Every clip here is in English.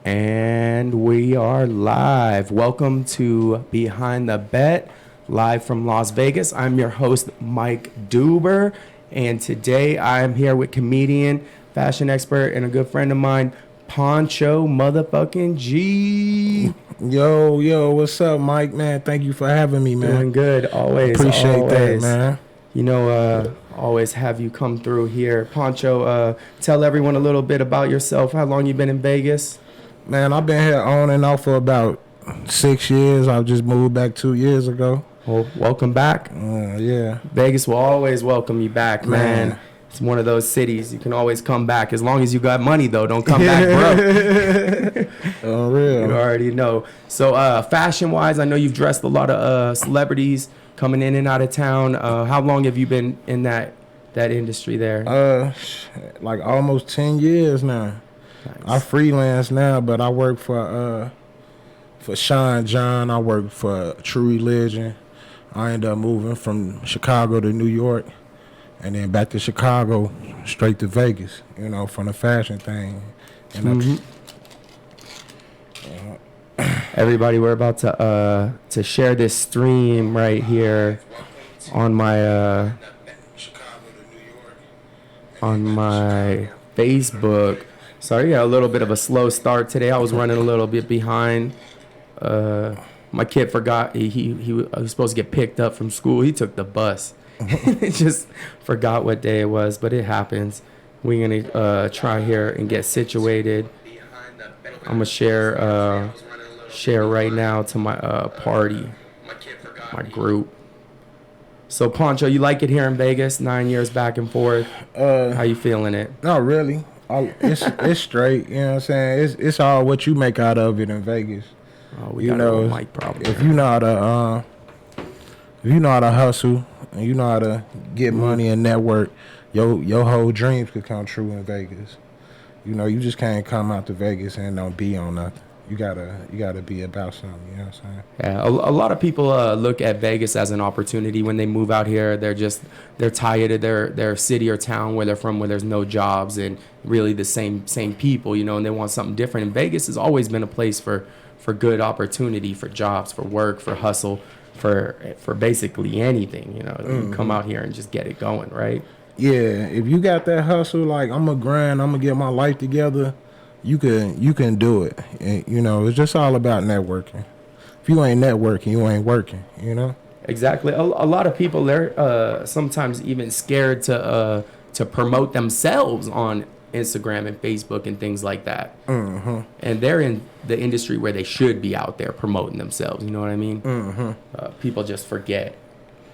And we are live. Welcome to Behind the Bet, live from Las Vegas. I'm your host, Mike Doober, and today I'm here with comedian, fashion expert, and a good friend of mine, Poncho motherfucking G. Yo, what's up, Mike, man? Thank you for having me, man. Doing good, always. Appreciate that, man. You know, always have you come through here. Poncho, tell everyone a little bit about yourself. How long you been in Vegas? Man, I've been here on and off for about 6 years. I just moved back 2 years ago. Well, welcome back. Yeah. Vegas will always welcome you back, man. It's one of those cities. You can always come back. As long as you got money, though. Don't come back broke. Oh, real. You already know. So, fashion-wise, I know you've dressed a lot of celebrities coming in and out of town. How long have you been in that industry there? Like almost 10 years now. Nice. I freelance now, but I work for Sean John. I work for True Religion. I ended up moving from Chicago to New York, and then back to Chicago, straight to Vegas. You know, from the fashion thing. And Everybody, we're about to share this stream right here on my Facebook. Sorry, a little bit of a slow start today. I was running a little bit behind. My kid forgot he was supposed to get picked up from school. He took the bus. Just forgot what day it was, but it happens. We're gonna try here and get situated. I'm gonna share right now to my party, my group. So Poncho, you like it here in Vegas? 9 years back and forth. How you feeling it? Not really. It's straight, you know what I'm saying? It's all what you make out of it in Vegas. Oh, we got a mic problem. If you know how to hustle and you know how to get money and network, your whole dreams could come true in Vegas. You know, you just can't come out to Vegas and don't be on nothing. You gotta be about something, you know what I'm saying? Yeah, a lot of people look at Vegas as an opportunity when they move out here. They're tired of their city or town where they're from, where there's no jobs and really the same people, you know, and they want something different. And Vegas has always been a place for good opportunity, for jobs, for work, for hustle, for basically anything, you know. You come out here and just get it going, right? Yeah, if you got that hustle, like I'm gonna grind, I'm gonna get my life together. You can do it. And, you know, it's just all about networking. If you ain't networking, you ain't working, you know? Exactly. A lot of people, they're sometimes even scared to promote themselves on Instagram and Facebook and things like that. Mm-hmm. And they're in the industry where they should be out there promoting themselves. You know what I mean? Mm-hmm. People just forget.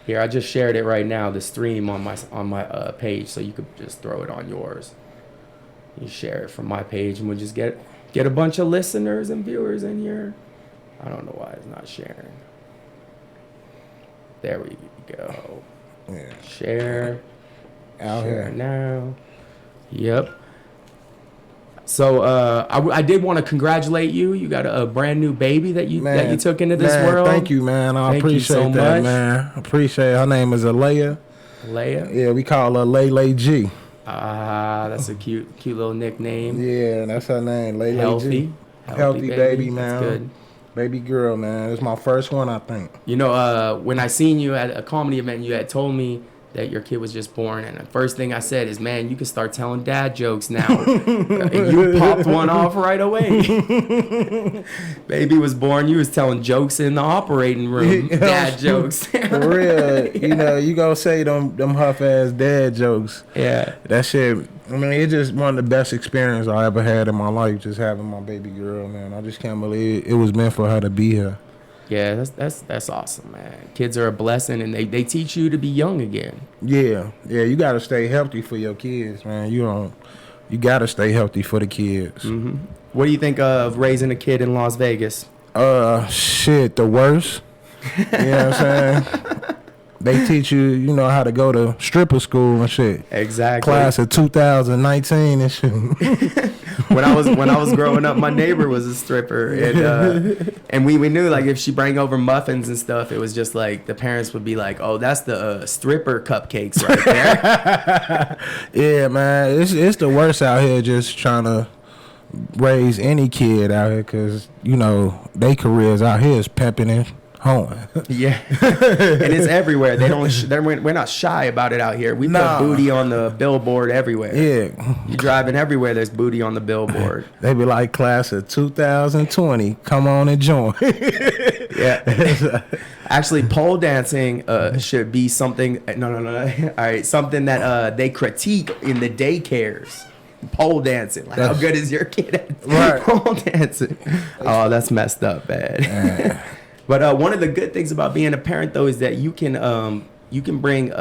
Here, I just shared it right now, the stream on my page, so you could just throw it on yours. You share it from my page, and we'll just get a bunch of listeners and viewers in here. I don't know why it's not sharing. There we go. Yeah. Share. Out Share here now. Yep. So I did want to congratulate you. You got a brand new baby that you took into this world. Thank you, man. I appreciate so that, much. man. Appreciate it. Her name is Alea. Leia? Yeah, we call her Lele G. That's a cute little nickname. Yeah, that's her name, Lele G. Healthy baby, man. That's good. Baby girl, man. It's my first one, I think. You know, when I seen you at a comedy event, you had told me that your kid was just born, and the first thing I said is, man, you can start telling dad jokes now. And you popped one off right away. Baby was born, you was telling jokes in the operating room. Dad jokes. For real. You know, you gonna say them huff-ass dad jokes. Yeah. That shit, I mean, it's just one of the best experiences I ever had in my life, just having my baby girl, man. I just can't believe it was meant for her to be here. Yeah, that's awesome, man. Kids are a blessing, and they teach you to be young again. Yeah, you gotta stay healthy for your kids, man. You gotta stay healthy for the kids. Mm-hmm. What do you think of raising a kid in Las Vegas? Shit, the worst. You know what I'm saying? They teach you, you know, how to go to stripper school and shit. Exactly. Class of 2019 and shit. When I was growing up, my neighbor was a stripper, and we knew, like, if she bring over muffins and stuff, it was just like the parents would be like, "Oh, that's the stripper cupcakes right there." Yeah, man, it's the worst out here, just trying to raise any kid out here, because, you know, they careers out here is pimping and hoeing. Yeah. And it's everywhere. They don't. We're not shy about it out here. We put booty on the billboard everywhere. Yeah. You driving everywhere, there's booty on the billboard. They be like, class of 2020, come on and join. Yeah. Actually, pole dancing should be something. No. All right, something that they critique in the daycares. Pole dancing. Like, how good is your kid at pole dancing? Oh, that's messed up, man. But one of the good things about being a parent, though, is that you can bring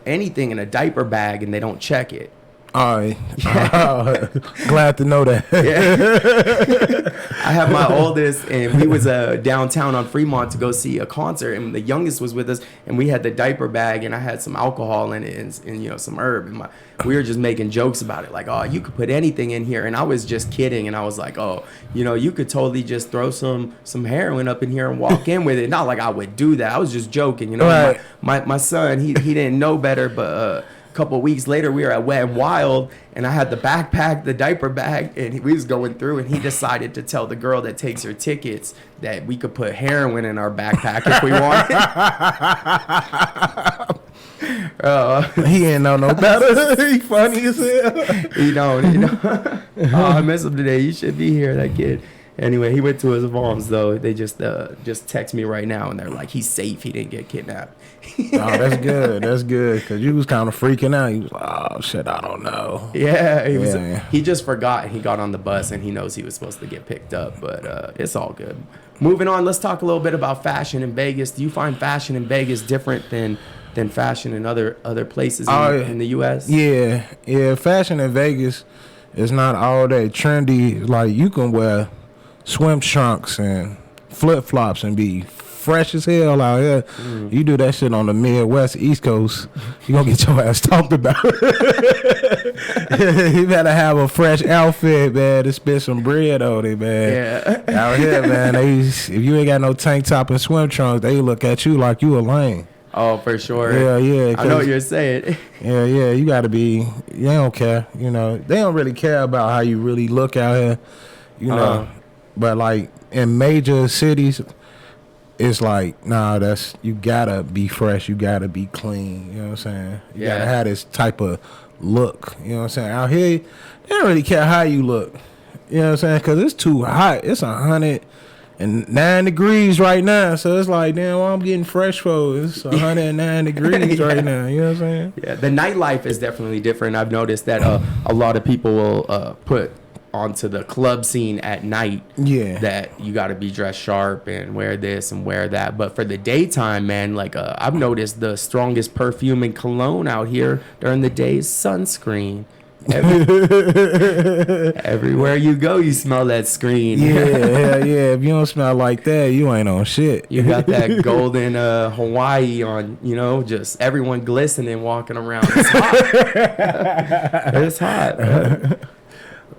anything in a diaper bag and they don't check it. All right. Yeah. Glad to know that. Yeah. I have my oldest, and we was downtown on Fremont to go see a concert, and the youngest was with us, and we had the diaper bag, and I had some alcohol in it and you know, some herb, and we were just making jokes about it, like, oh, you could put anything in here, and I was just kidding, and I was like, oh, you know, you could totally just throw some heroin up in here and walk in with it. Not like I would do that. I was just joking, you know. Right. My son, he didn't know better, but couple of weeks later, we were at Wet and Wild, and I had the backpack, the diaper bag, and we was going through, and he decided to tell the girl that takes her tickets that we could put heroin in our backpack if we wanted. He ain't know no better. He funny as hell. You know. Oh, I miss him today. You should be here, that kid. Anyway, he went to his mom's, though. They just text me right now, and they're like, he's safe. He didn't get kidnapped. Oh, that's good. That's good, because you was kind of freaking out. You was like, oh, shit, I don't know. Yeah, he just forgot. He got on the bus, and he knows he was supposed to get picked up, but it's all good. Moving on, let's talk a little bit about fashion in Vegas. Do you find fashion in Vegas different than fashion in other places in the U.S.? Yeah. Fashion in Vegas is not all that trendy. Like, you can wear swim trunks and flip-flops and be fresh as hell out here. You do that shit on the Midwest, East Coast, you gonna get your ass talked about. You better have a fresh outfit, man, to spend some bread on it, man. Yeah. Out here, man, if you ain't got no tank top and swim trunks, they look at you like you a lame. Oh, for sure. Yeah. I know what you're saying. Yeah, you gotta be, they don't care, you know. They don't really care about how you really look out here, you know. But, like, in major cities, it's like, nah, you gotta be fresh, you gotta be clean, you know what I'm saying? You gotta have this type of look, you know what I'm saying? Out here, they don't really care how you look, you know what I'm saying? Because it's too hot. It's 109 degrees right now, so it's like, damn, well, I'm getting fresh for it's 109 degrees right now, you know what I'm saying? Yeah, the nightlife is definitely different. I've noticed that a lot of people will put onto the club scene at night that you got to be dressed sharp and wear this and wear that, but for the daytime, man, like I've noticed the strongest perfume and cologne out here during the day is sunscreen. Everywhere you go, you smell that screen. Yeah. If you don't smell like that, you ain't on shit. You got that golden Hawaii on, you know, just everyone glistening walking around. It's hot. It's hot.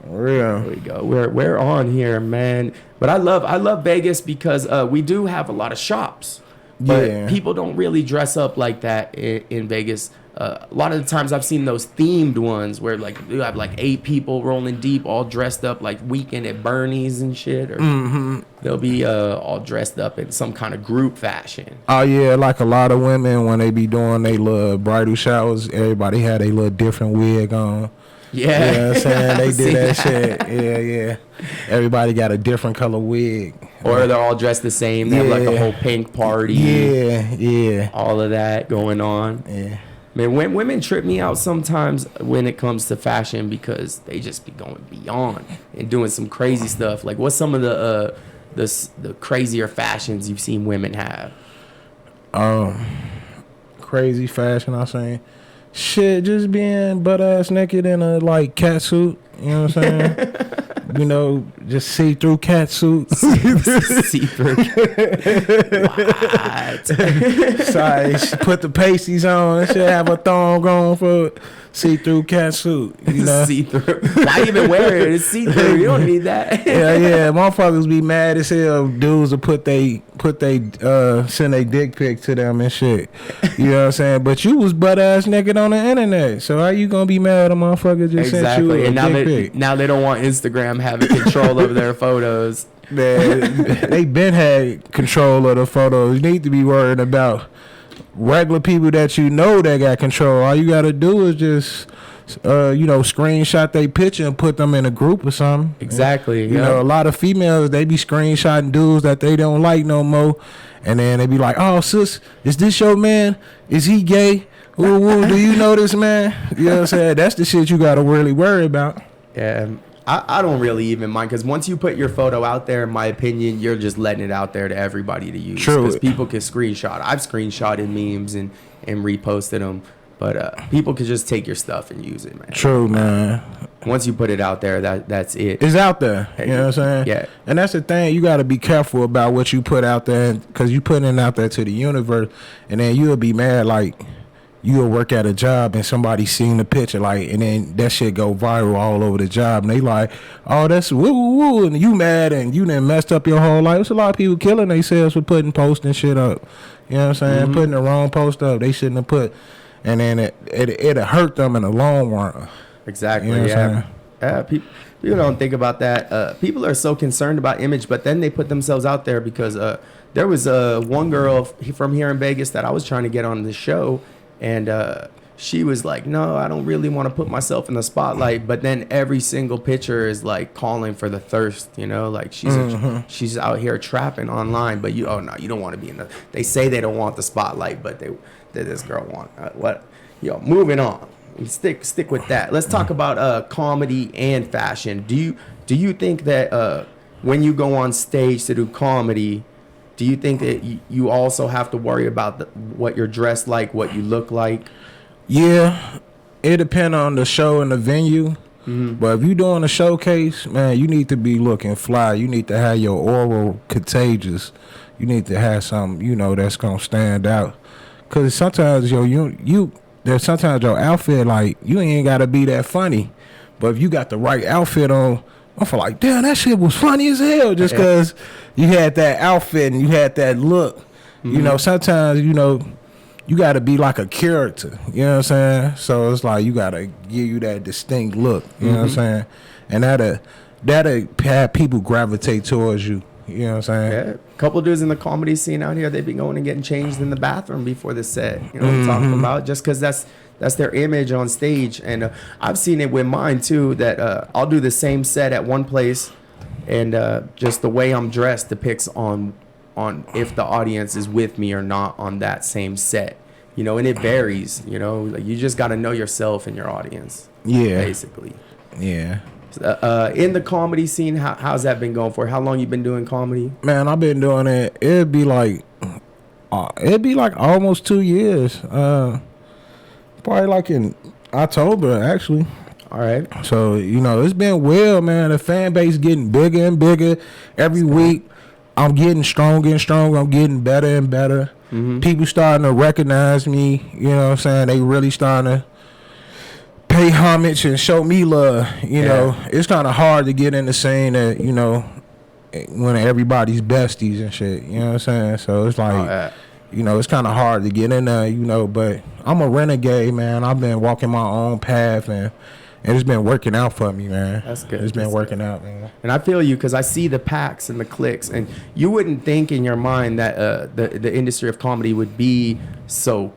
Real. There we go. We're on here, man. But I love Vegas because we do have a lot of shops. But people don't really dress up like that in Vegas. A lot of the times I've seen those themed ones where like you have like 8 people rolling deep, all dressed up like Weekend at Bernie's and shit. Or they'll be all dressed up in some kind of group fashion. Oh yeah, like a lot of women when they be doing their little bridal showers, everybody had a little different wig on. Yeah. You know what I'm saying? They did that shit. Yeah. Everybody got a different color wig. Or they're all dressed the same. They have like a whole pink party. Yeah. All of that going on. Yeah. Man, women trip me out sometimes when it comes to fashion because they just be going beyond and doing some crazy stuff. Like, what's some of the crazier fashions you've seen women have? Crazy fashion, I'm saying. Shit, just being butt ass naked in a like cat suit. You know what I'm saying? You know, just see-through cat suit. See-through. What? Sorry, she put the pasties on and she have a thong on for see-through cat suit. You know? See-through. Why even wear it? It's see-through. You don't need that. Yeah. Motherfuckers be mad as hell. Dudes will send a dick pic to them and shit. You know what I'm saying? But you was butt ass naked on the internet. So how you gonna be mad at a motherfucker just sent you a dick pic? Now they don't want Instagram having control over their photos. Man, they been had control of the photos. You need to be worried about regular people that you know that got control. All you gotta do is just screenshot their picture and put them in a group or something. Exactly. You know, a lot of females, they be screenshotting dudes that they don't like no more, and then they be like, "Oh, sis, is this your man? Is he gay? Ooh, do you know this man?" You know what I'm saying? That's the shit you gotta really worry about. Yeah. I don't really even mind, because once you put your photo out there, in my opinion, you're just letting it out there to everybody to use. True. Because people can screenshot. I've screenshotted memes and reposted them. But people could just take your stuff and use it, man. True, man. Once you put it out there, that's it. It's out there. You know what I'm saying? Yeah. And that's the thing. You got to be careful about what you put out there, because you putting it out there to the universe, and then you'll be mad, like, you'll work at a job and somebody seen the picture, like, and then that shit go viral all over the job, and they like, "Oh, that's woo," and you mad and you done messed up your whole life. There's a lot of people killing themselves for posting shit up. You know what I'm saying? Putting the wrong post up. They shouldn't have put, and then it'll hurt them in the long run. Exactly. You know People don't think about that. People are so concerned about image, but then they put themselves out there, because there was one girl from here in Vegas that I was trying to get on the show. And she was like, "No, I don't really want to put myself in the spotlight." But then every single picture is like calling for the thirst, like she's out here trapping online. But you don't want to be in the. They say they don't want the spotlight, but this girl want what? Moving on. Stick with that. Let's talk about comedy and fashion. Do you think that when you go on stage to do comedy, do you think that you also have to worry about what you're dressed like, what you look like? Yeah, it depends on the show and the venue. Mm-hmm. But if you're doing a showcase, man, you need to be looking fly. You need to have your aura contagious. You need to have something, that's gonna stand out. Cause sometimes sometimes your outfit, like, you ain't gotta be that funny. But if you got the right outfit on, I feel like, damn, that shit was funny as hell, just because you had that outfit and you had that look. Mm-hmm. Sometimes, you got to be like a character. You know what I'm saying? So it's like you got to give you that distinct look. You know what I'm saying? And that'll have people gravitate towards you. You know what I'm saying? Yeah. A couple of dudes in the comedy scene out here, they've been going and getting changed in the bathroom before the set. You know what I'm talking about? Just because that's their image on stage. And I've seen it with mine too, that I'll do the same set at one place, and just the way I'm dressed depicts on if the audience is with me or not on that same set. And it varies. Like, you just got to know yourself and your audience. Yeah. Basically. Yeah. In the comedy scene, how's that been going for? How long you been doing comedy? Man, I've been doing it. It'd be like almost 2 years. Probably like in October, actually. All right. So, it's been well, man. The fan base getting bigger and bigger every week. I'm getting stronger and stronger. I'm getting better and better. Mm-hmm. People starting to recognize me. You know what I'm saying? They really starting to pay homage and show me love. You know, it's kind of hard to get in the scene that, when everybody's besties and shit. You know what I'm saying? So it's like, it's kind of hard to get in there, but I'm a renegade, man. I've been walking my own path, and it's been working out for me, man. That's good. It's been working out, man. And I feel you, because I see the packs and the clicks, and you wouldn't think in your mind that the industry of comedy would be so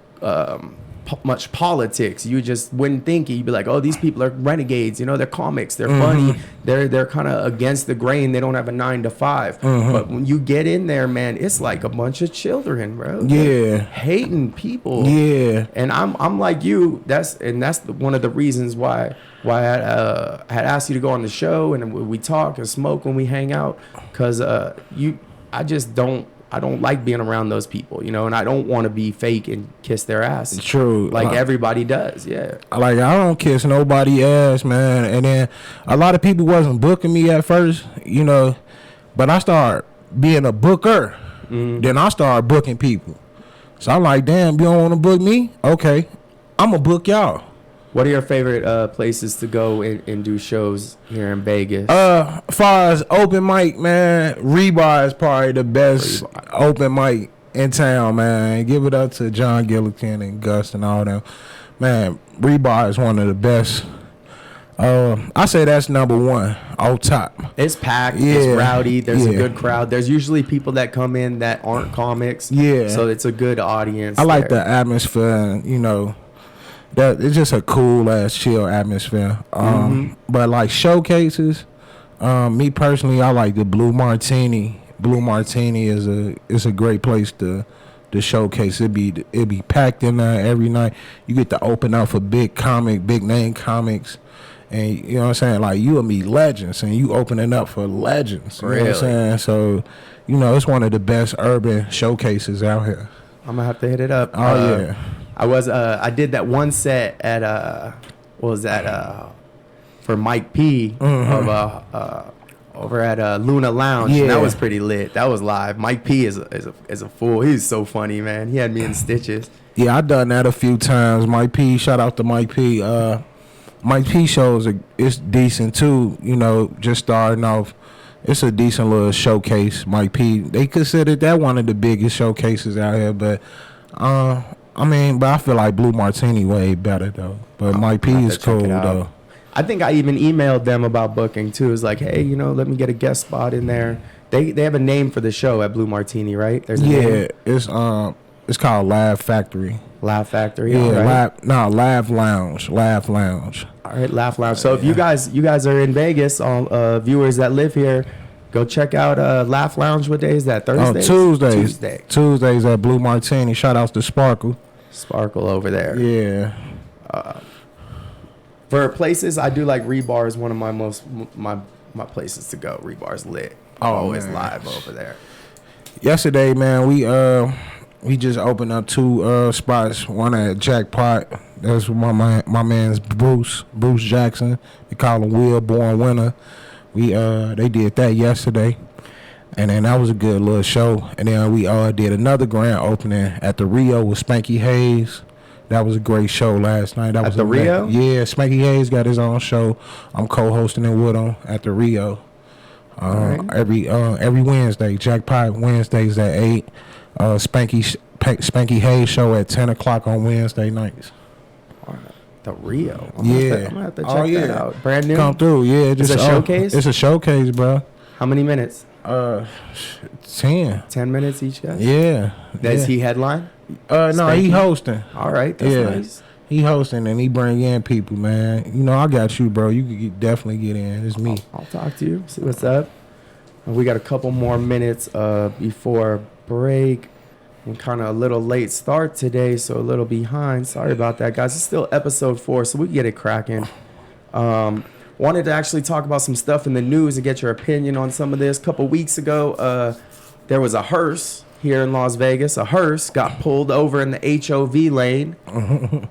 much politics. You just wouldn't think it. You'd be like, oh, these people are renegades. They're comics. They're funny. They're kind of against the grain. They don't have a 9 to 5. But when you get in there, man, it's like a bunch of children, bro. Yeah, hating people. Yeah, and I'm like you. That's one of the reasons why I had asked you to go on the show, and we talk and smoke when we hang out, because I just don't I don't like being around those people, you know, and I don't want to be fake and kiss their ass. True. Like everybody does, yeah. Like, I don't kiss nobody ass, man. And then a lot of people wasn't booking me at first, you know, but I started being a booker. Then I started booking people. So I'm like, damn, you don't want to book me? Okay, I'm going to book y'all. What are your favorite places to go and do shows here in Vegas? As far as open mic, man, Rebar is probably the best open mic in town, man. Give it up to John Gillikin and Gus and all them. Man, Rebar is one of the best. I say that's number one on top. It's packed. It's rowdy. There's a good crowd. There's usually people that come in that aren't comics. Yeah. So it's a good audience. I like the atmosphere, you know. That it's just a cool ass chill atmosphere. But like showcases, me personally, I like the Blue Martini. Blue Martini is a great place to showcase. It be packed in there every night. You get to open up for big name comics, and you know what I'm saying. Like you will meet legends, and you opening up for legends. You know what I'm saying? So, you know, it's one of the best urban showcases out here. I'm gonna have to hit it up. Oh yeah. I did that one set at what was that for Mike P of over at Luna Lounge. Yeah. And that was pretty lit. That was live. Mike P is a fool. He's so funny, man. He had me in stitches. Yeah, I done that a few times. Mike P, shout out to Mike P. Mike P shows it's decent too. You know, just starting off. It's a decent little showcase. Mike P. They consider that one of the biggest showcases out here, but but I feel like Blue Martini way better though. But Mike P is cool though. I think I even emailed them about booking too. It's like, hey, you know, let me get a guest spot in there. They have a name for the show at Blue Martini, right? There's a name. It's called Laugh Factory. Laugh Factory. Yeah, Laugh Lounge. Laugh Lounge. All right, Laugh Lounge. So if you guys are in Vegas, all viewers that live here, go check out Laugh Lounge. What day is that? Thursday? Tuesdays at Blue Martini. Shout out to Sparkle over there. Yeah. For places, I do like Rebar is one of my places to go. Rebar's lit. Always live over there. Yesterday, man, we just opened up two spots. One at Jackpot. That's my man's Bruce Jackson. They call him Will Born Winner. They did that yesterday, and then that was a good little show. And then we did another grand opening at the Rio with Spanky Hayes. That was a great show last night. At the Rio? Yeah, Spanky Hayes got his own show. I'm co-hosting it with him at the Rio. Every Wednesday. Jackpot Wednesdays at 8. Spanky Hayes show at 10 o'clock on Wednesday nights. The Rio. I'm gonna have to check that out. Brand new. Come through. Yeah, just a showcase. It's a showcase, bro. How many minutes? 10. 10 minutes each guy. Yeah. Does he headline? No, he hosting. All right, that's nice. He hosting and he bring in people, man. You know, I got you, bro. You could definitely get in. It's me. I'll talk to you. See what's up. We got a couple more minutes before break. I'm kind of a little late start today, so a little behind. Sorry about that, guys. It's still episode 4, so we can get it cracking. Wanted to actually talk about some stuff in the news and get your opinion on some of this. A couple weeks ago, there was a hearse here in Las Vegas. A hearse got pulled over in the HOV lane,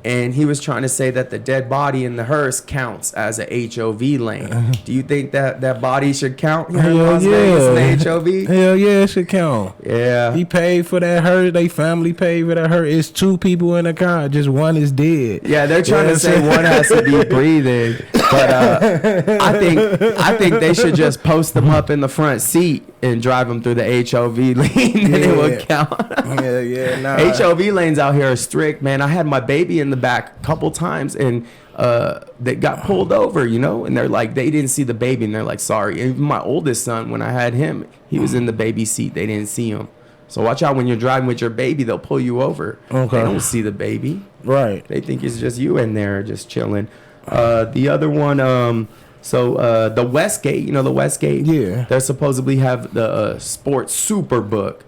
and he was trying to say that the dead body in the hearse counts as a HOV lane. Do you think that body should count here in Las Vegas in the HOV? Hell yeah, it should count. Yeah. He paid for that hearse. They family paid for that hearse. It's 2 people in the car. Just one is dead. Yeah, they're trying to say one has to be breathing. But I think they should just post them up in the front seat and drive them through the HOV lane, and it will count. Nah. HOV lanes out here are strict, man. I had my baby in the back a couple times, and they got pulled over, you know, and they're like, they didn't see the baby, and they're like, sorry. And even my oldest son, when I had him, he was in the baby seat. They didn't see him. So watch out when you're driving with your baby. They'll pull you over. Okay. They don't see the baby. Right. They think it's just you in there just chilling. The other one, the Westgate, you know, the Westgate, they supposedly have the sports superbook.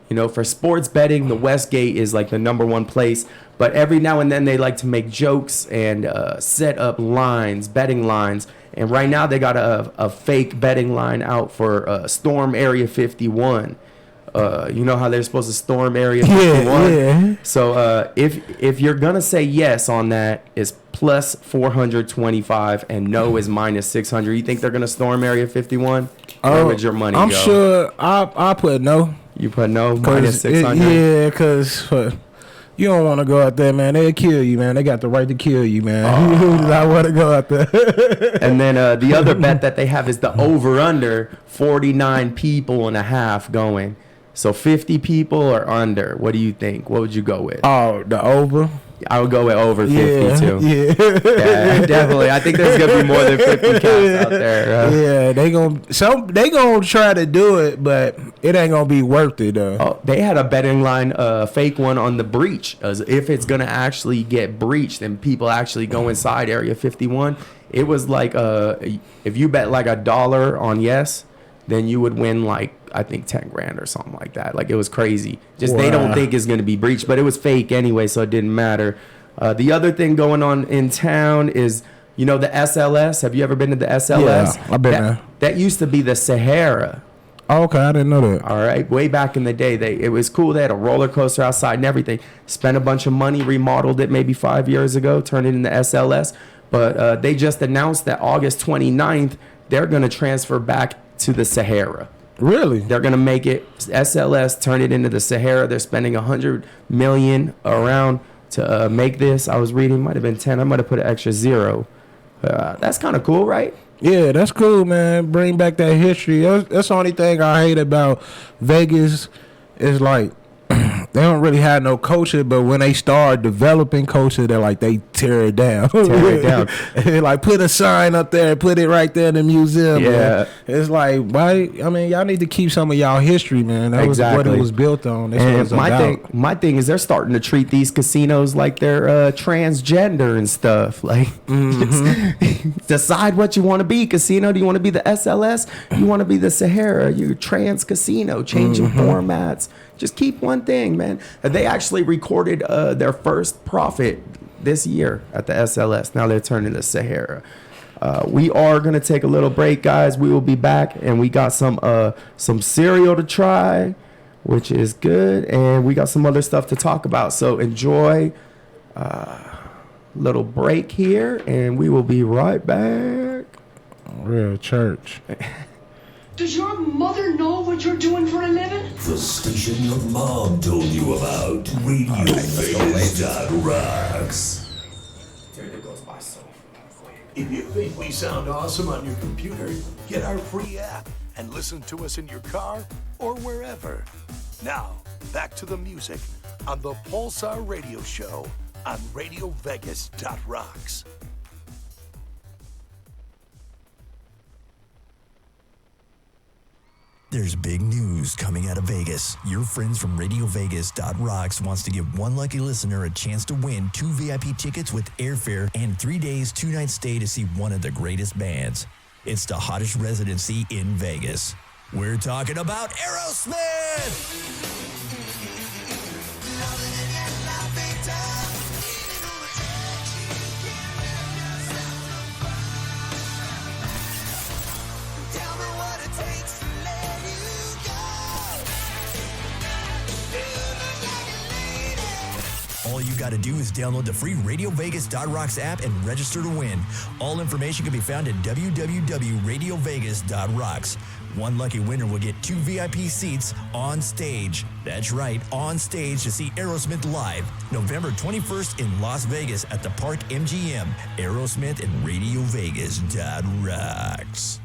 You know, for sports betting, the Westgate is like the number one place. But every now and then they like to make jokes and set up lines, betting lines. And right now they got a fake betting line out for Storm Area 51. You know how they're supposed to storm Area 51? Yeah. So if you're gonna say yes on that, it's plus 425, and no is minus 600. You think they're gonna storm Area 51? Where would your money I'm go? sure I put no. You put no, minus 600? Yeah, because you don't want to go out there, man. They'll kill you, man. They got the right to kill you, man. You do not want to go out there. And then the other bet that they have is the over-under, 49 people and a half going. So 50 people or under. What do you think? What would you go with? Oh, the over? I would go with over 50 too. Yeah. Yeah, definitely. I think there's gonna be more than 50 cats out there. Yeah, they gonna try to do it, but it ain't gonna be worth it though. Oh, they had a betting line, fake one on the breach. As if it's gonna actually get breached and people actually go inside Area 51. It was like if you bet like $1 on yes, then you would win like I think 10 grand or something like that. Like it was crazy. Just They don't think it's gonna be breached, but it was fake anyway, so it didn't matter. The other thing going on in town is, you know, the SLS. Have you ever been to the SLS? Yeah, I've been there. That used to be the Sahara. Oh, okay, I didn't know that. All right, way back in the day, it was cool. They had a roller coaster outside and everything. Spent a bunch of money, remodeled it maybe 5 years ago, turned it into SLS. But they just announced that August 29th, they're going to transfer back to the Sahara. Really? They're going to make it SLS, turn it into the Sahara. They're spending $100 million around to make this. I was reading, might have been 10. I might have put an extra 0. That's kind of cool, right? Yeah, that's cool, man. Bring back that history. That's the only thing I hate about Vegas is like they don't really have no culture, but when they start developing culture, they tear it down. Tear it down. Like put a sign up there, put it right there in the museum. Yeah, man. It's like why? I mean, y'all need to keep some of y'all history, man. That was what it was built on. That's and what it's about. my thing is they're starting to treat these casinos like they're transgender and stuff. Like, just decide what you want to be. Casino? Do you want to be the SLS? You want to be the Sahara? You trans casino? Changing formats. Just keep one thing, man. They actually recorded their first profit this year at the SLS. Now they're turning to Sahara. We are going to take a little break, guys. We will be back, and we got some cereal to try, which is good, and we got some other stuff to talk about. So enjoy little break here, and we will be right back. Real church. Does your mother know what you're doing for a living? The station your mom told you about. RadioVegas.rocks. If you think we sound awesome on your computer, get our free app and listen to us in your car or wherever. Now, back to the music on the Pulsar Radio Show on RadioVegas.rocks. There's big news coming out of Vegas. Your friends from RadioVegas.rocks wants to give one lucky listener a chance to win 2 VIP tickets with airfare and 3 days, 2 nights stay to see one of the greatest bands. It's the hottest residency in Vegas. We're talking about Aerosmith! All you got to do is download the free RadioVegas.rocks app and register to win. All information can be found at www.radiovegas.rocks. One lucky winner will get 2 VIP seats on stage. That's right, on stage to see Aerosmith live, November 21st in Las Vegas at the Park MGM. Aerosmith and RadioVegas.rocks.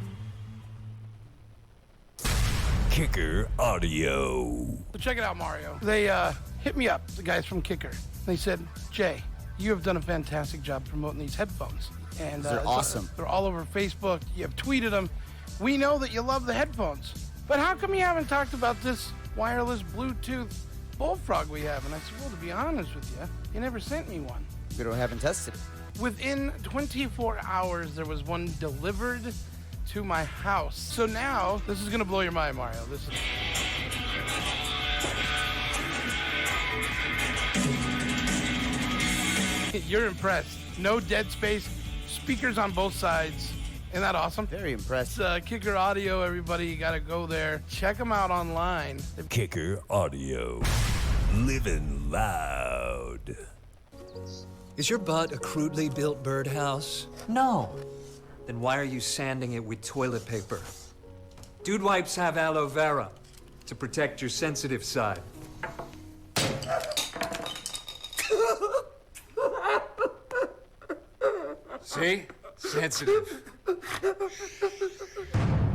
Kicker Audio. So check it out, Mario. They hit me up, the guys from Kicker. They said, Jay, you have done a fantastic job promoting these headphones. And they're awesome. They're all over Facebook. You have tweeted them. We know that you love the headphones. But how come you haven't talked about this wireless Bluetooth bullfrog we have? And I said, well, to be honest with you, you never sent me one. We haven't tested it. Within 24 hours, there was one delivered to my house. So now, this is going to blow your mind, Mario. Listen. You're impressed. No dead space, speakers on both sides. Isn't that awesome? Very impressive. It's Kicker Audio, everybody. You got to go there. Check them out online. Kicker Audio. Living loud. Is your butt a crudely built birdhouse? No. Then why are you sanding it with toilet paper? Dude wipes have aloe vera to protect your sensitive side. See? Sensitive.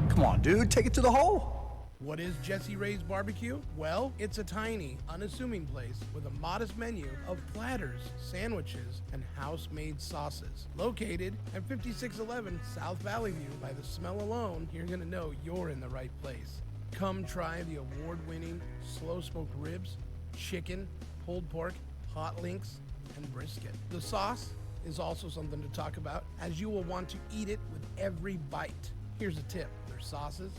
Come on, dude, take it to the hole. What is Jesse Ray's Barbecue? Well, it's a tiny, unassuming place with a modest menu of platters, sandwiches, and house-made sauces. Located at 5611 South Valley View. By the smell alone, you're gonna know you're in the right place. Come try the award-winning slow-smoked ribs, chicken, pulled pork, hot links, and brisket. The sauce is also something to talk about, as you will want to eat it with every bite. Here's a tip. Their sauces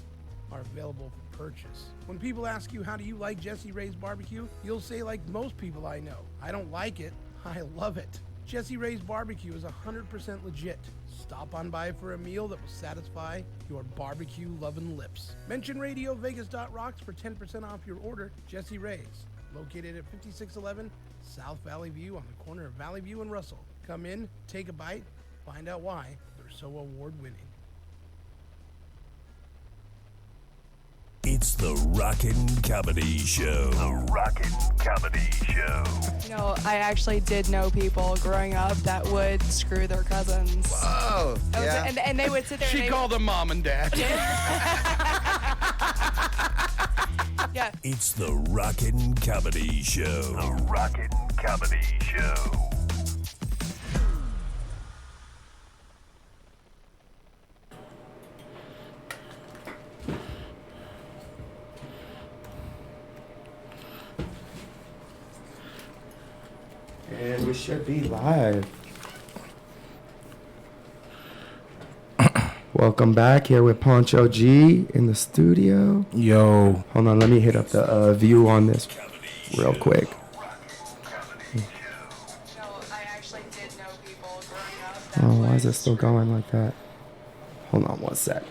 are available for purchase. When people ask you, how do you like Jesse Ray's Barbecue? You'll say, like most people I know, I don't like it, I love it. Jesse Ray's Barbecue is 100% legit. Stop on by for a meal that will satisfy your barbecue-loving lips. Mention RadioVegas.rocks for 10% off your order. Jesse Ray's, located at 5611 South Valley View on the corner of Valley View and Russell. Come in, take a bite, find out why they're so award-winning. It's the Rockin' Comedy Show. The Rockin' Comedy Show. You know, I actually did know people growing up that would screw their cousins. Whoa. Yeah. And they would sit there She and called them mom and dad. yeah. It's the Rockin' Comedy Show. The Rockin' Comedy Show. And we should be live. Welcome back here with Poncho G in the studio. Yo. Hold on, let me hit up the view on this real quick. Oh, why is it still going like that? Hold on one sec.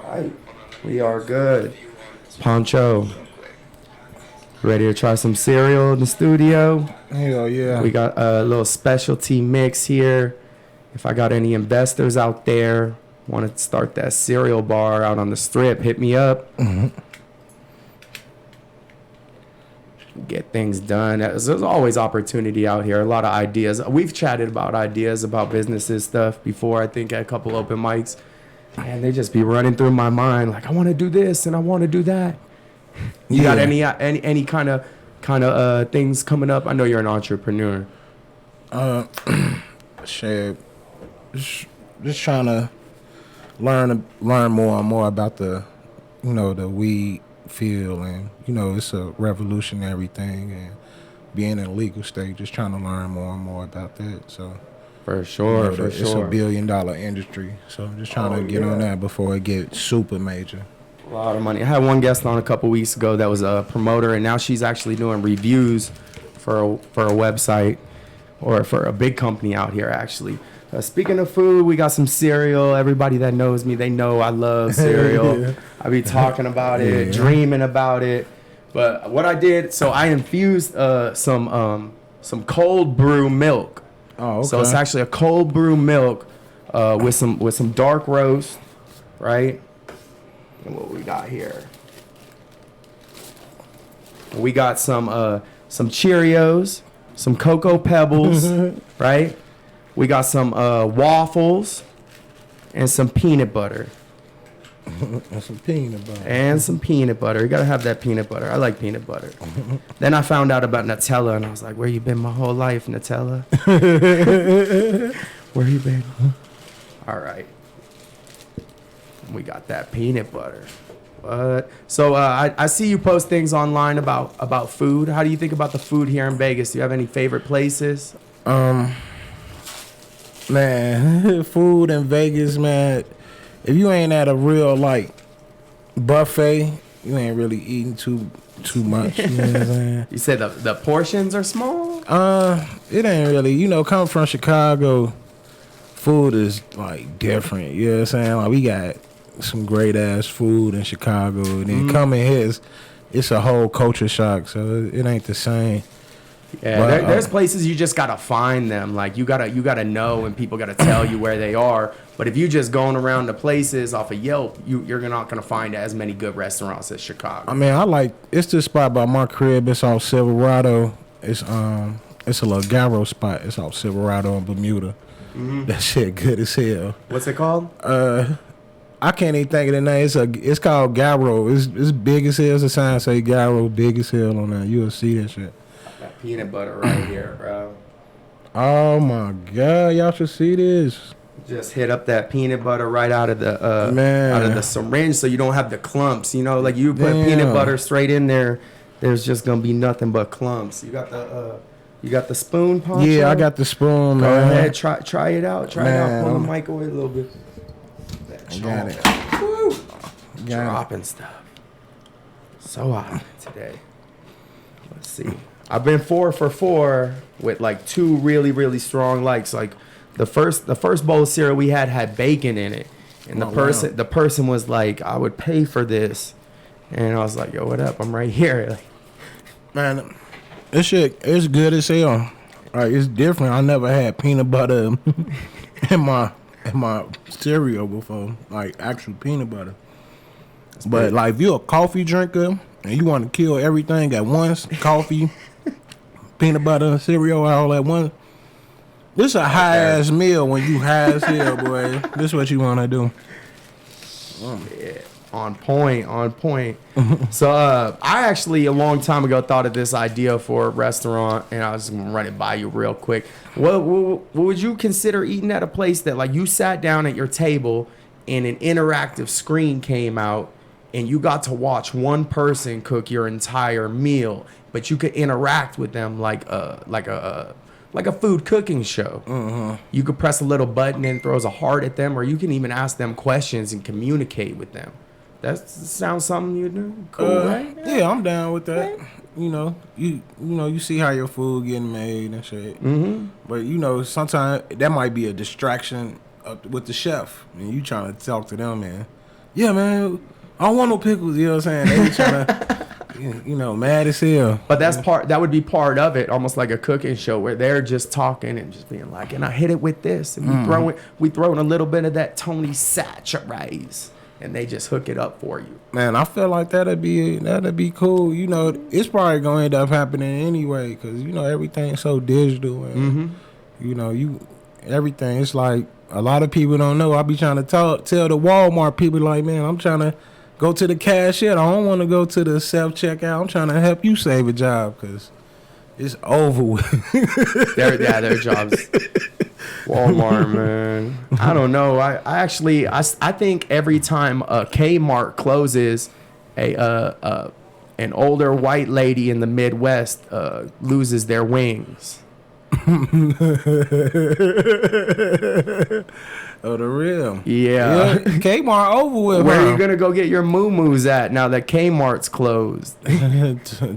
Right. We are good. Poncho, ready to try some cereal in the studio? Hell yeah. We got a little specialty mix here. If I got any investors out there want to start that cereal bar out on the strip, hit me up. Get things done. There's always opportunity out here. A lot of ideas. We've chatted about ideas about businesses stuff before. I think at a couple open mics. Man, they just be running through my mind like I want to do this and I want to do that. You got any kind of things coming up? I know you're an entrepreneur. Shit, just trying to learn more and more about the weed field, and it's a revolutionary thing, and being in a legal state, just trying to learn more and more about that. So. For sure, It's a $1 billion industry, so I'm just trying to get on that before it gets super major. A lot of money. I had one guest on a couple weeks ago that was a promoter, and now she's actually doing reviews for a website or for a big company out here, actually. Speaking of food, we got some cereal. Everybody that knows me, they know I love cereal. Yeah. I be talking about it, dreaming about it. But what I did, so I infused some cold brew milk. Oh, okay. So it's actually a cold brew milk with some dark roast, right? And what we got here? We got some Cheerios, some Cocoa Pebbles, right? We got some waffles and some peanut butter. And some peanut butter. And some peanut butter. You gotta have that peanut butter. I like peanut butter. Then I found out about Nutella, and I was like, where you been my whole life, Nutella? Where you been? All right. We got that peanut butter. So I see you post things online about food. How do you think about the food here in Vegas? Do you have any favorite places? Man, food in Vegas, man. If you ain't at a real buffet. You ain't really eating too much. You know what I'm saying? You said the portions are small? It ain't really. You know, coming from Chicago, food is like different. You know what I'm saying? Like we got some great ass food in Chicago, and then coming here, it's a whole culture shock. So it ain't the same. Yeah, but, there's places you just gotta find them. Like you gotta know, and people gotta tell you where they are. But if you just going around the places off of Yelp, you're not gonna find as many good restaurants as Chicago. I mean, it's this spot by my crib. It's off Silverado. It's a little gyro spot. It's off Silverado and Bermuda. That shit good as hell. What's it called? I can't even think of the name. It's called gyro. It's big as hell. It's a sign say gyro, big as hell on there. You'll see that shit. That peanut butter right here, bro. Oh my god, y'all should see this. Just hit up that peanut butter right out of the syringe, so you don't have the clumps. You know, like you put peanut butter straight in there, there's just gonna be nothing but clumps. You got the spoon, Poncho? Yeah, I got the spoon, man. Go ahead, try it out. Try it out. Pull the mic away a little bit. Got it. Woo. Dropping stuff. So hot today. Let's see. I've been 4 for 4 with like 2 really, really strong likes. Like the first bowl of cereal we had bacon in it, and the person was like, "I would pay for this," and I was like, "Yo, what up? I'm right here." Like, man, this shit is good as hell. Like, it's different. I never had peanut butter in my cereal before, like actual peanut butter. But like, if you're a coffee drinker and you want to kill everything at once, coffee, peanut butter, cereal, all at once, this a high ass meal when you high as hell, boy. This what you want to do. Yeah, on point. So I actually a long time ago thought of this idea for a restaurant, and I was gonna run it by you real quick. What would you consider eating at a place that like you sat down at your table and an interactive screen came out and you got to watch one person cook your entire meal, but you could interact with them like a food cooking show. You could press a little button and it throws a heart at them, or you can even ask them questions and communicate with them. That sounds something you do? Cool, right? Yeah, I'm down with that. You know, you see how your food getting made and shit. But you know, sometimes that might be a distraction with the chef, and you trying to talk to them, man. Yeah, man, I don't want no pickles. You know what I'm saying? They trying to, mad as hell. But that would be part of it, almost like a cooking show where they're just talking and just being like, and I hit it with this, and we throw in a little bit of that Tony Satcherize, and they just hook it up for you. Man, I feel like that'd be cool. You know, it's probably gonna end up happening anyway, cause everything's so digital, and everything. It's like a lot of people don't know. I be trying to tell the Walmart people, like, man, I'm trying to go to the cashier. I don't want to go to the self checkout. I'm trying to help you save a job, cause it's over with. Their jobs. Walmart, man. I don't know. I think every time a Kmart closes, an older white lady in the Midwest loses their wings. Oh, the real. Yeah. Kmart over with. Where are you gonna go get your moo-moos at now that Kmart's closed?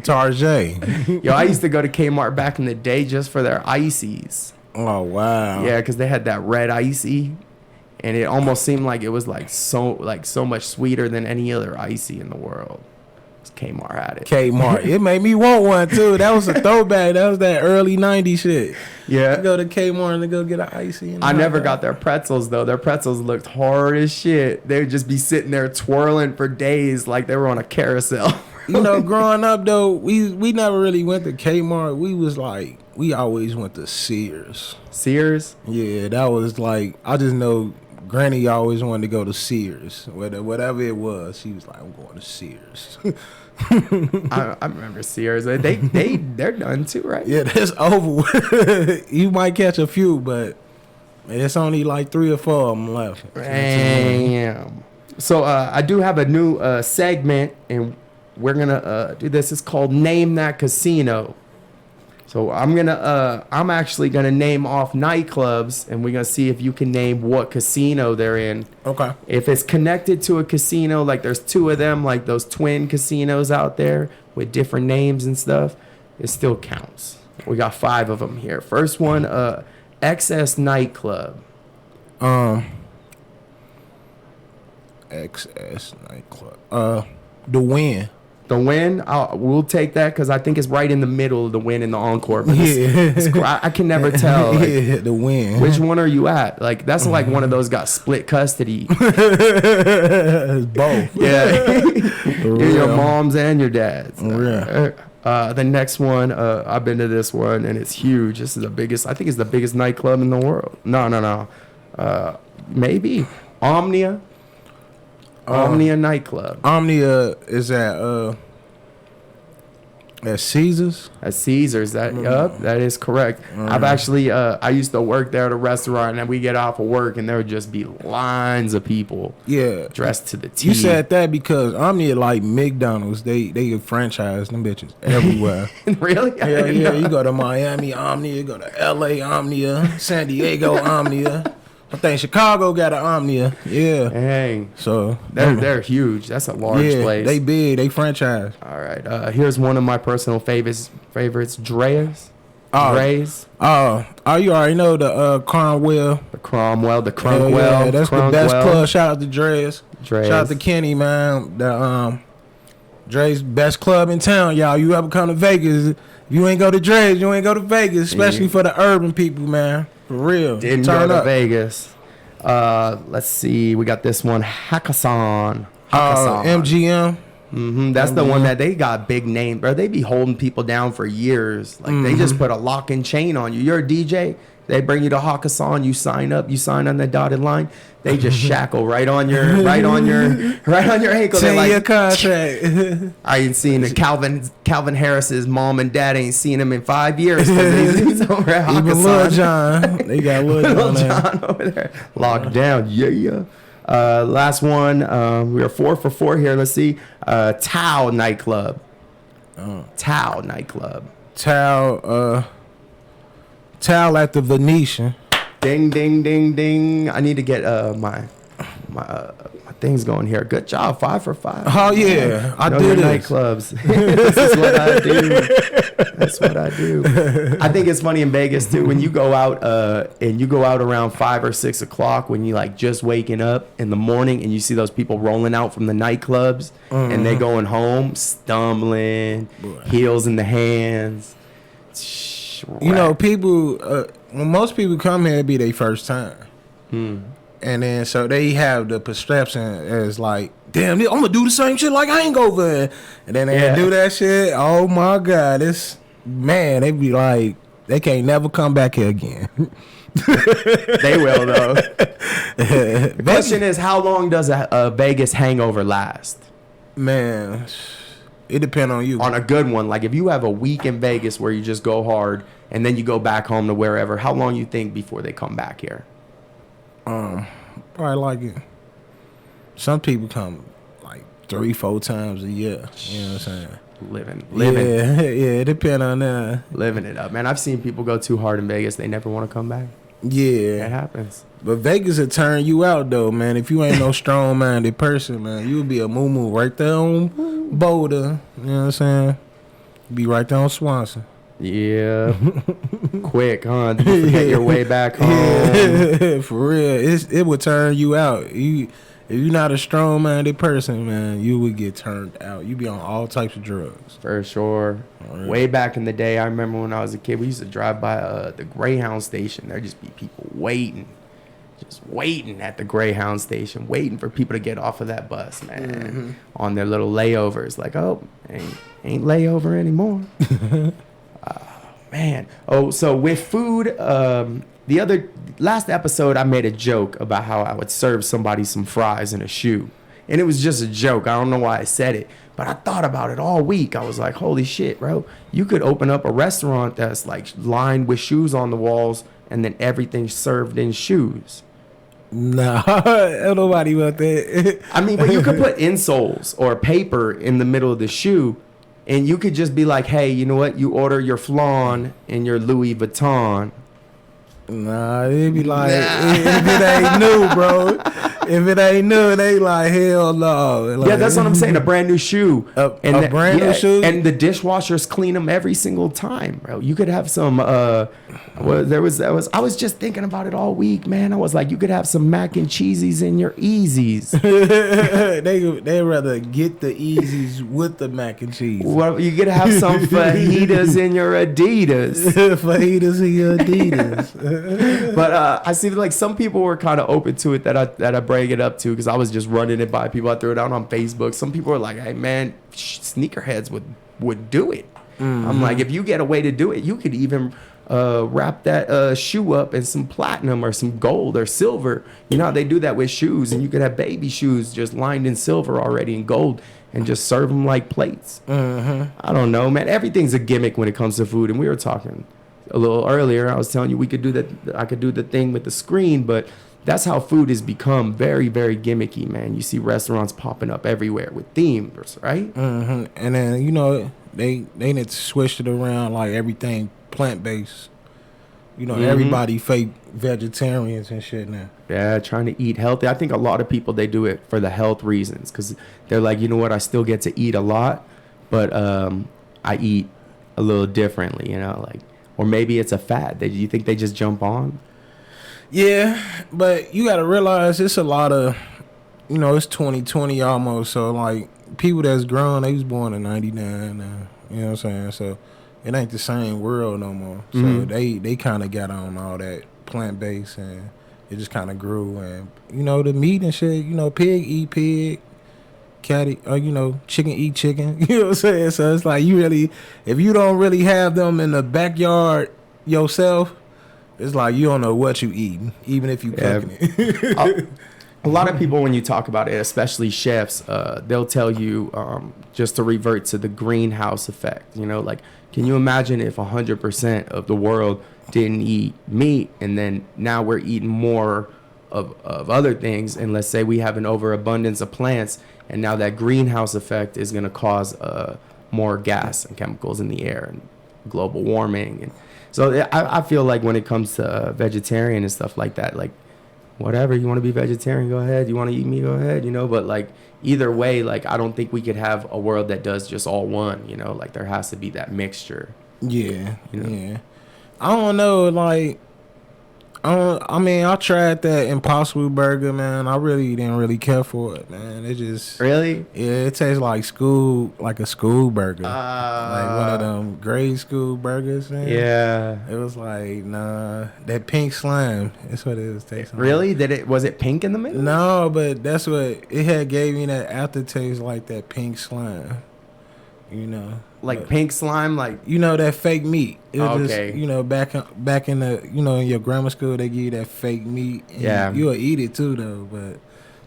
Tarjay. Yo, I used to go to Kmart back in the day just for their ices. Oh wow. Yeah, because they had that red icy, and it almost seemed like it was so much sweeter than any other icy in the world. Kmart had it. Kmart. It made me want one too. That was a throwback. That was that early '90s shit. Yeah. You go to Kmart and go get an icy. I never got their pretzels though. Their pretzels looked hard as shit. They would just be sitting there twirling for days like they were on a carousel. Growing up though, we never really went to Kmart. We always went to Sears. Sears? Yeah, that was like, I just know Granny always wanted to go to Sears. Whatever it was, she was like, I'm going to Sears. I remember Sears. They're done too, right? Yeah, that's over with. You might catch a few, but it's only like 3 or 4 of them left. Damn. So I do have a new segment, and we're going to do this. It's called Name That Casino. So I'm actually gonna name off nightclubs, and we're gonna see if you can name what casino they're in. Okay. If it's connected to a casino, like there's 2 of them, like those twin casinos out there with different names and stuff, it still counts. We got 5 of them here. First one, XS Nightclub. XS Nightclub. The Win. The Win, we'll take that because I think it's right in the middle of the Win and the Encore. But I can never tell. Like, Yeah, The Win. which one are you at? Like that's like one of those got split custody. It's both. Yeah, For you're your real. mom's and your dad's. real. The next one, I've been to this one and it's huge. This is the biggest. I think it's the biggest nightclub in the world. No. Maybe Omnia. Omnia nightclub. Omnia is at Caesars. At Caesars, that is correct. I've actually I used to work there at a restaurant, and we get off of work, and there would just be lines of people, Yeah. dressed to the T. You said that because Omnia like McDonald's. They get franchise them bitches everywhere. Really? I Yeah, didn't yeah. know. You go to Miami Omnia, you go to LA Omnia, San Diego Omnia. I think Chicago got an Omnia. Yeah. Dang, So they're huge. That's a large place. they big. They franchise. All right. Here's one of my personal favorites. Dre's. Oh. Dre's. Oh, you already know the Cromwell. The Cromwell. The Hell Crunkwell. yeah, that's the Crunkwell. best club. Shout out to Dre's. Dre's. Shout out to Kenny, man. The Dre's best club in town, y'all. You ever come to Vegas? If you ain't go to Dre's, you ain't go to Vegas, especially for the urban people, man. For real. Didn't Turn go to up. Vegas. Let's see. We got this one. Hakkasan. MGM. That's the one that they got big name, bro. They be holding people down for years. Like they just put a lock and chain on you. You're a DJ. They bring you to Hakkasan. You sign up. You sign on the dotted line. They just shackle right on your ankle. They're 10-year like, contract. I ain't seen it. Calvin Harris's mom and dad ain't seen him in 5 years because he's over at Even Lil Hakkasan. John. They got Lil Lil John. there. John over there locked down. Yeah. Last one. We are 4 for 4 here. Let's see. Tao nightclub. Tao nightclub. Towel at the Venetian. Ding, ding, ding, ding. I need to get my things going here. Good job. 5 for 5. Oh, yeah. I Know do your this. nightclubs. This is what I do. That's what I do. I think it's funny in Vegas too when you go out and you go out around 5 or 6 o'clock when you like just waking up in the morning and you see those people rolling out from the nightclubs and they going home stumbling, heels in the hands. You know, people, when most people come here, it be their first time. And then, so they have the perception as like, damn, I'm going to do the same shit like Hank over there. And then they do that shit. Oh, my God. Man, they be like, they can't never come back here again. They will, though. The question is, how long does a Vegas hangover last? Man, it depends on you. On a good one, like if you have a week in Vegas where you just go hard and then you go back home to wherever, how long you think before they come back here? Probably like it. Some people come like 3-4 times a year. You know what I'm saying? Living. Yeah, it depends on that. Living it up, man. I've seen people go too hard in Vegas. They never want to come back. It Yeah. happens. But Vegas will turn you out, though, man. If you ain't no strong-minded person, man, you'll be a moo-moo right there on Boulder. You know what I'm saying? Be right there on Swanson. Yeah. Quick, huh? Did you forget your way back home? For real. It will turn you out. If you're not a strong-minded person, man, you would get turned out. You be on all types of drugs. For sure. Right. Way back in the day, I remember when I was a kid, we used to drive by the Greyhound station. There'd just be people waiting. Just waiting at the Greyhound station, waiting for people to get off of that bus, man, on their little layovers. Like, oh, ain't layover anymore. Man. Oh, so with food, the last episode, I made a joke about how I would serve somebody some fries in a shoe. And it was just a joke. I don't know why I said it, but I thought about it all week. I was like, holy shit, bro. You could open up a restaurant that's like lined with shoes on the walls and then everything's served in shoes. Nah, ain't nobody want that. I mean, but you could put insoles or paper in the middle of the shoe And you could just be like, hey, you know what? You order your flan and your Louis Vuitton. Nah, it'd be like, if it ain't new, bro. If it ain't new, they like, hell no. Like, Yeah, that's what I'm saying. A brand new shoe. A brand new shoe? And the dishwashers clean them every single time, bro. You could have some, I was just thinking about it all week, man. I was like, you could have some mac and cheesies in your Yeezys. They rather get the Yeezys with the mac and cheese. Well, you could have some fajitas in your Adidas. Fajitas in your Adidas. But I see like some people were kind of open to it that I bring it up to because I was just running it by people. I threw it out on Facebook. Some people are like, hey man, sneakerheads would do it. I'm like, if you get a way to do it, you could even wrap that shoe up in some platinum or some gold or silver. You know how they do that with shoes, and you could have baby shoes just lined in silver already in gold and just serve them like plates. I don't know, man. Everything's a gimmick when it comes to food, and we were talking a little earlier. I was telling you we could do that. I could do the thing with the screen, but that's how food has become very, very gimmicky, man. You see restaurants popping up everywhere with themes, right? And then, you know, they need to switch it around, like everything plant-based. You know, everybody fake vegetarians and shit now. Yeah, trying to eat healthy. I think a lot of people, they do it for the health reasons because they're like, you know what, I still get to eat a lot, but I eat a little differently, you know, like, or maybe it's a fad. You think they just jump on? Yeah, but you got to realize it's a lot of, you know, it's 2020 almost. So, like, people that's grown, they was born in 99 now. You know what I'm saying? So, it ain't the same world no more. So, they kind of got on all that plant-based, and it just kind of grew. And, you know, the meat and shit, you know, pig eat pig, cat eat, or, you know, chicken eat chicken. You know what I'm saying? So, it's like, you really, if you don't really have them in the backyard yourself, it's like you don't know what you eating, even if you cooking it. A lot of people, when you talk about it, especially chefs, they'll tell you just to revert to the greenhouse effect. You know, like, can you imagine if 100% of the world didn't eat meat, and then now we're eating more of other things, and let's say we have an overabundance of plants, and now that greenhouse effect is going to cause more gas and chemicals in the air and global warming. And so I feel like when it comes to vegetarian and stuff like that, like, whatever, you want to be vegetarian, go ahead. You want to eat meat, go ahead, you know. But, like, either way, like, I don't think we could have a world that does just all one, you know. Like, there has to be that mixture. Yeah, you know? Yeah. I don't know, like, I mean, I tried that Impossible Burger, man. I really didn't really care for it, man. It just... Really? Yeah, it tastes like a school burger. Like one of them grade school burgers, man. Yeah. It was like, nah, that pink slime. That's what it was tasting Really? like. Was it pink in the middle? No, but that's what... It had gave me that aftertaste like that pink slime. You know, like pink slime, like, you know, that fake meat. It was okay. just, you know, back in the, you know, in your grammar school they give you that fake meat. And yeah, you'll eat it too though. But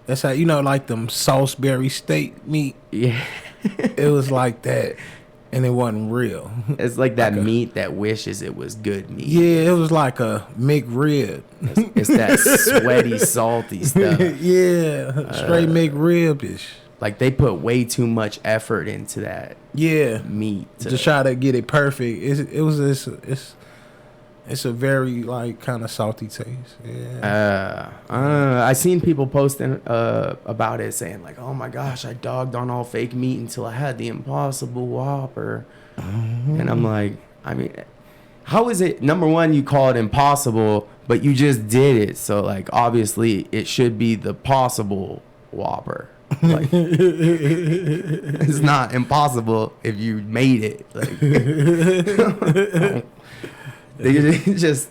that's how, you know, like them Salisbury steak meat. Yeah, it was like that, and it wasn't real. It's like that meat that wishes it was good meat. Yeah, it was like a McRib. It's that sweaty, salty stuff. Yeah, straight McRib-ish. Like they put way too much effort into that. Yeah, meat to try to get it perfect. It's a very like kind of salty taste. Yeah. I seen people posting about it saying like, oh my gosh, I dogged on all fake meat until I had the Impossible Whopper. And I'm like, I mean, how is it, number one, you call it impossible, but you just did it, so like obviously it should be the possible Whopper. Like, it's not impossible if you made it. Like,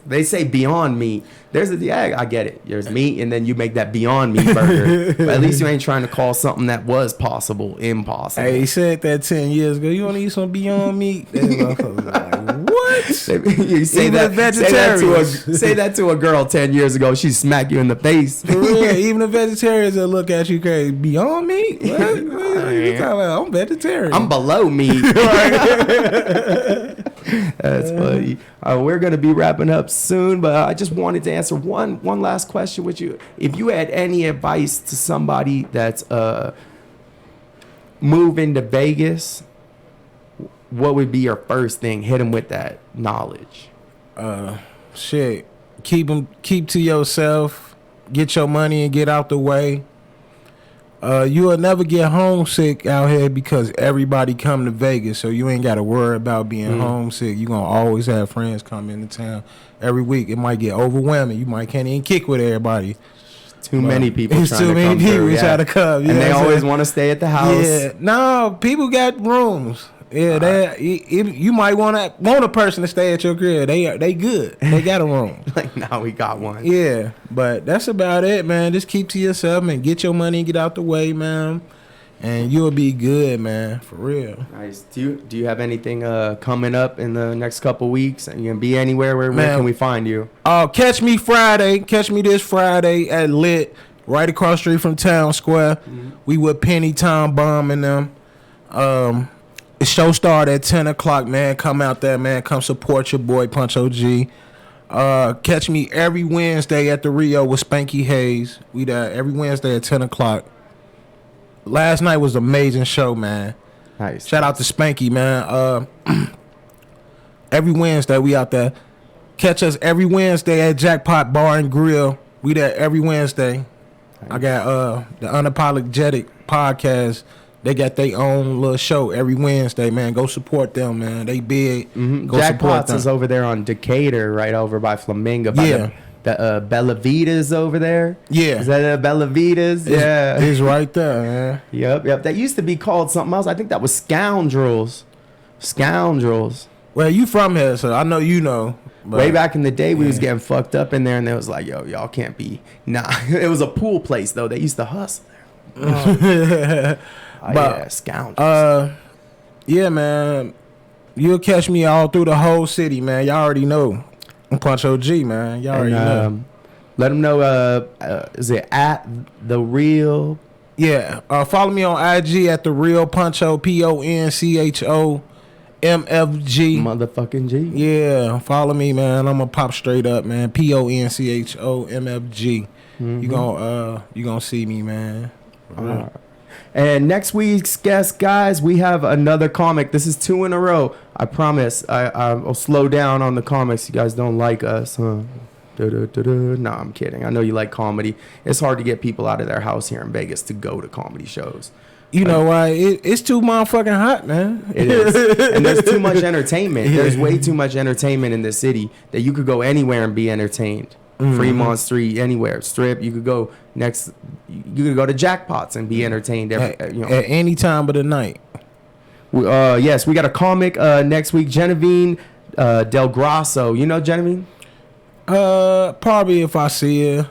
they say Beyond Meat. I get it. There's meat, and then you make that Beyond Meat burger. But at least you ain't trying to call something that was possible impossible. Hey, he said that 10 years ago. You want to eat some Beyond Meat? That motherfucker was like, what? You say that to a girl 10 years ago, she'd smack you in the face. For real, even the vegetarians will look at you crazy. Beyond Meat? What you talking about? I'm vegetarian. I'm below meat. That's funny. We're going to be wrapping up soon, but I just wanted to answer one last question with you. If you had any advice to somebody that's moving to Vegas, what would be your first thing? Hit them with that knowledge. Shit. Keep to yourself. Get your money and get out the way. You will never get homesick out here because everybody come to Vegas, so you ain't got to worry about being homesick. You gonna always have friends come into town every week. It might get overwhelming. You might can't even kick with everybody. Too many people. It's too many people trying to come. And they always want to stay at the house. Yeah, no, people got rooms. Yeah, you might want a person to stay at your crib. They good. They got a room. Like now we got one. Yeah, but that's about it, man. Just keep to yourself and get your money and get out the way, man. And you'll be good, man. For real. Nice. Do you have anything coming up in the next couple weeks? And you gonna be anywhere? Where can we find you? Catch me Friday. Catch me this Friday at Lit, right across the street from Town Square. We with Penny, Tom Bomb and them. The show start at 10 o'clock, man. Come out there, man. Come support your boy, Punch OG. Catch me every Wednesday at the Rio with Spanky Hayes. We there every Wednesday at 10 o'clock. Last night was an amazing show, man. Nice. Shout out to Spanky, man. Every Wednesday we out there. Catch us every Wednesday at Jackpot Bar and Grill. We there every Wednesday. Nice. I got the Unapologetic Podcast. They got their own little show every Wednesday, man. Go support them, man. They big. Go support Jackpots them. is over there on Decatur, right over by Flamingo. By the Bella Vita's over there. Yeah. Is that Bella Vita's? Yeah. It's right there, man. Yep. That used to be called something else. I think that was Scoundrels. Well, you from here, so I know you know. But way back in the day, we was getting fucked up in there, and they was like, yo, y'all can't be. Nah. It was a pool place, though. They used to hustle there. But, Scoundrels. Yeah, man. You'll catch me all through the whole city, man. Y'all already know. I'm Punch OG, man. Y'all already know. Let them know, is it at The Real? Yeah. Follow me on IG at The Real Puncho, PONCHO MFG. Motherfucking G. Yeah. Follow me, man. I'm going to pop straight up, man. PONCHO MFG. You gonna see me, man. And next week's guest, guys, we have another comic. This is 2 in a row. I promise. I'll slow down on the comics. You guys don't like us, huh? No, I'm kidding. I know you like comedy. It's hard to get people out of their house here in Vegas to go to comedy shows. You know why? It's too motherfucking hot, man. It is. And there's too much entertainment. There's way too much entertainment in this city that you could go anywhere and be entertained. Fremont Street, anywhere, Strip. You could go you could go to Jackpots and be entertained at any time of the night. Yes, we got a comic next week, Genevieve Del Grasso. You know Genevieve? Probably if I see her.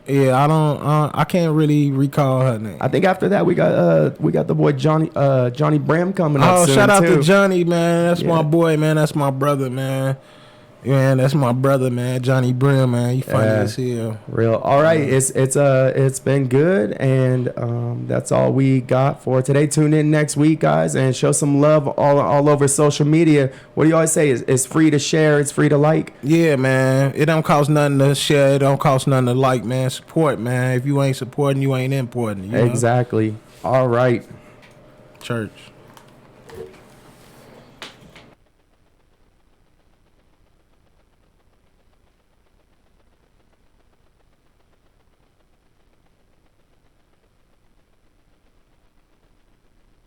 Yeah, I don't. I can't really recall her name. I think after that we got the boy Johnny Bram coming up. Shout out to Johnny, man. That's my boy, man. That's my brother, man. Yeah, that's my brother, man. Johnny Brim, man. You funny as hell. Real. All right, it's been good, and that's all we got for today. Tune in next week, guys, and show some love all over social media. What do you always say? It's free to share. It's free to like. Yeah, man. It don't cost nothing to share. It don't cost nothing to like, man. Support, man. If you ain't supporting, you ain't important. You know? Exactly. All right. Church.